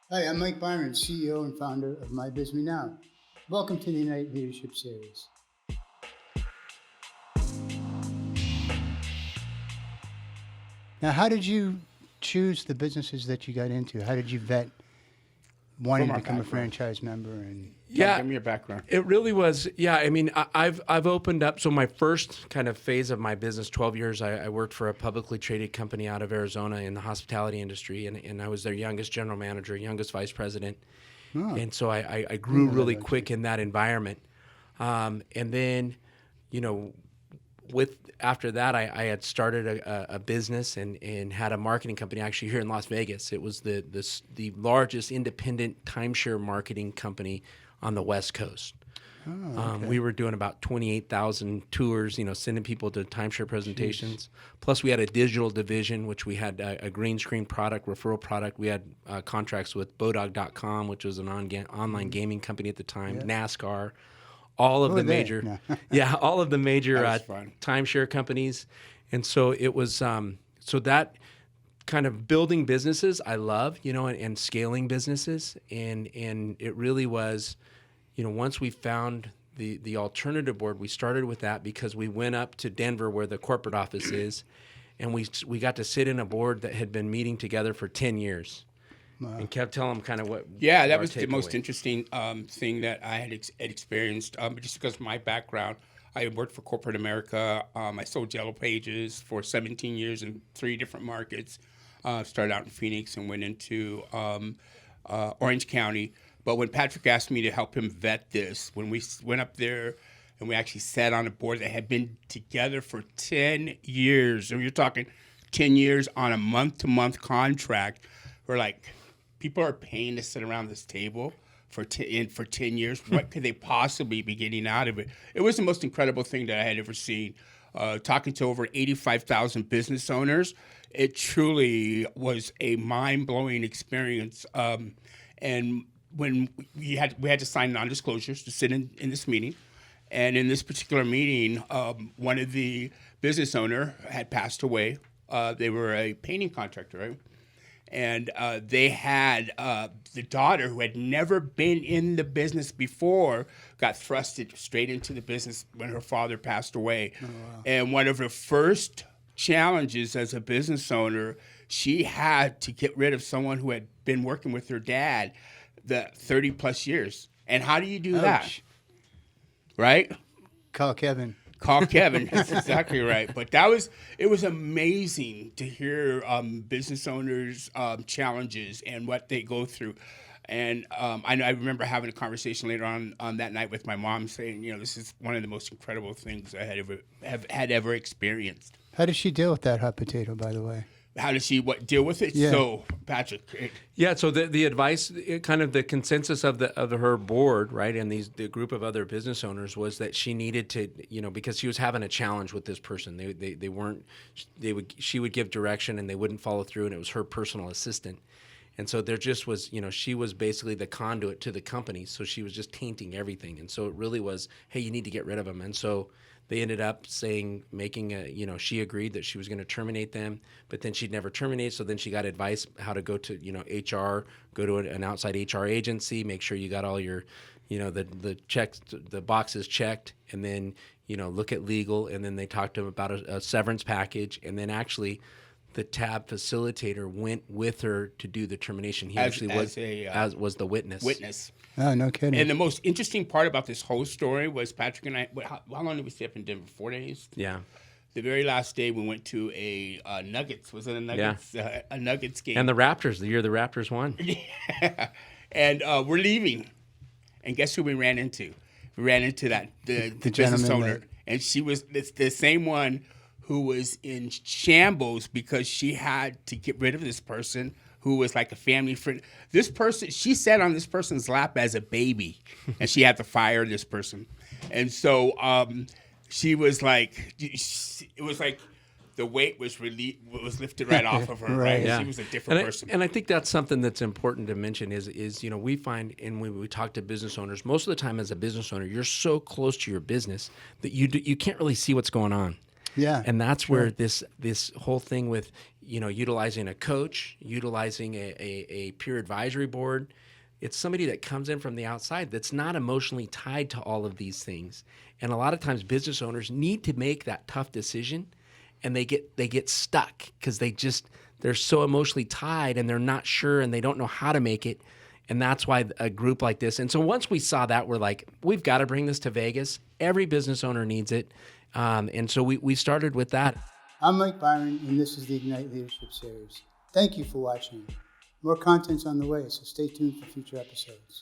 Hi, I'm Mike Byron, CEO and founder of MyBizMeNow. Welcome to the Ignite Leadership Series. Now, how did you choose the businesses that you got into? How did you vet wanting From to our become a background. franchise member? And Yeah, Yeah, give me your background. it really was. Yeah, I mean, I've opened up. So my first kind of phase of my business, 12 years, I worked for a publicly traded company out of Arizona in the hospitality industry, and I was their youngest general manager, youngest vice president, and so I grew really quick in that environment, and then, you know, with after that, I had started a business and had a marketing company actually here in Las Vegas. It was the largest independent timeshare marketing company on the West Coast. We were doing about 28,000 tours, sending people to timeshare presentations. Plus, we had a digital division, which we had a green screen product, referral product. We had contracts with Bodog.com, which was an online gaming company at the time, NASCAR, all of who the are they? major, No. yeah, all of the major That was fun. timeshare companies. And so it was, so that kind of building businesses I love, and scaling businesses. And it really was, once we found the alternative board, we started with that because we went up to Denver where the corporate office is, and we got to sit in a board that had been meeting together for 10 years and kept telling them kind of what Yeah, that our was the most takeaway. interesting thing that I had experienced. Just because of my background, I worked for corporate America. I sold Yellow Pages for 17 years in 3 different markets. Started out in Phoenix and went into Orange County. But when Patrick asked me to help him vet this, when we went up there and we actually sat on a board that had been together for 10 years, and you're talking 10 years on a month-to-month contract, we're like, people are paying to sit around this table for 10 years. What could they possibly be getting out of it? It was the most incredible thing that I had ever seen. Talking to over 85,000 business owners, it truly was a mind-blowing experience. And when we had to sign non-disclosures to sit in this meeting, and in this particular meeting, one of the business owner had passed away. They were a painting contractor, right? And they had the daughter, who had never been in the business before, got thrusted straight into the business when her father passed away. Oh, wow. And one of her first challenges as a business owner, she had to get rid of someone who had been working with her dad the 30 plus years. And how do you do that? Right? Call Kevin. Call Kevin. That's exactly right. But it was amazing to hear business owners' challenges and what they go through. And I remember having a conversation later on that night with my mom, saying, this is one of the most incredible things I had ever experienced. How does she deal with that hot potato, by the way? How does she deal with it? Yeah. So, Patrick. Yeah, so the advice, kind of the consensus of her board, right, and the group of other business owners was that she needed to, because she was having a challenge with this person. She would give direction and they wouldn't follow through, and it was her personal assistant. And so there just was, she was basically the conduit to the company, so she was just tainting everything. And so it really was, hey, you need to get rid of him. And so they ended up she agreed that she was going to terminate them, but then she'd never terminate. So then she got advice how to go to, HR, go to an outside HR agency, make sure you got all your, the checks, the boxes checked, and then, look at legal. And then they talked to him about a severance package. And then actually the tab facilitator went with her to do the termination. He was the witness. Oh, no kidding. And the most interesting part about this whole story was Patrick and I, how long did we stay up in Denver? 4 days? Yeah. The very last day we went to a Nuggets. Was it a Nuggets? Yeah. A Nuggets game. And the Raptors, the year the Raptors won. Yeah. And we're leaving. And guess who we ran into? We ran into the business owner. And it's the same one who was in shambles because she had to get rid of this person who was like a family friend. This person, she sat on this person's lap as a baby, and she had to fire this person. And so she was like, it was like the weight was lifted right off of her, right? Yeah. She was a different person. And I think that's something that's important to mention is we find, and when we talk to business owners, most of the time as a business owner, you're so close to your business that you can't really see what's going on. Yeah, And that's where this whole thing with, utilizing a coach, utilizing a peer advisory board, it's somebody that comes in from the outside that's not emotionally tied to all of these things. And a lot of times business owners need to make that tough decision, and they get stuck because they're so emotionally tied and they're not sure and they don't know how to make it. And that's why a group like this. And so once we saw that, we're like, we've got to bring this to Vegas. Every business owner needs it. And so we started with that. I'm Mike Byron, and this is the Ignite Leadership Series. Thank you for watching. More content's on the way, so stay tuned for future episodes.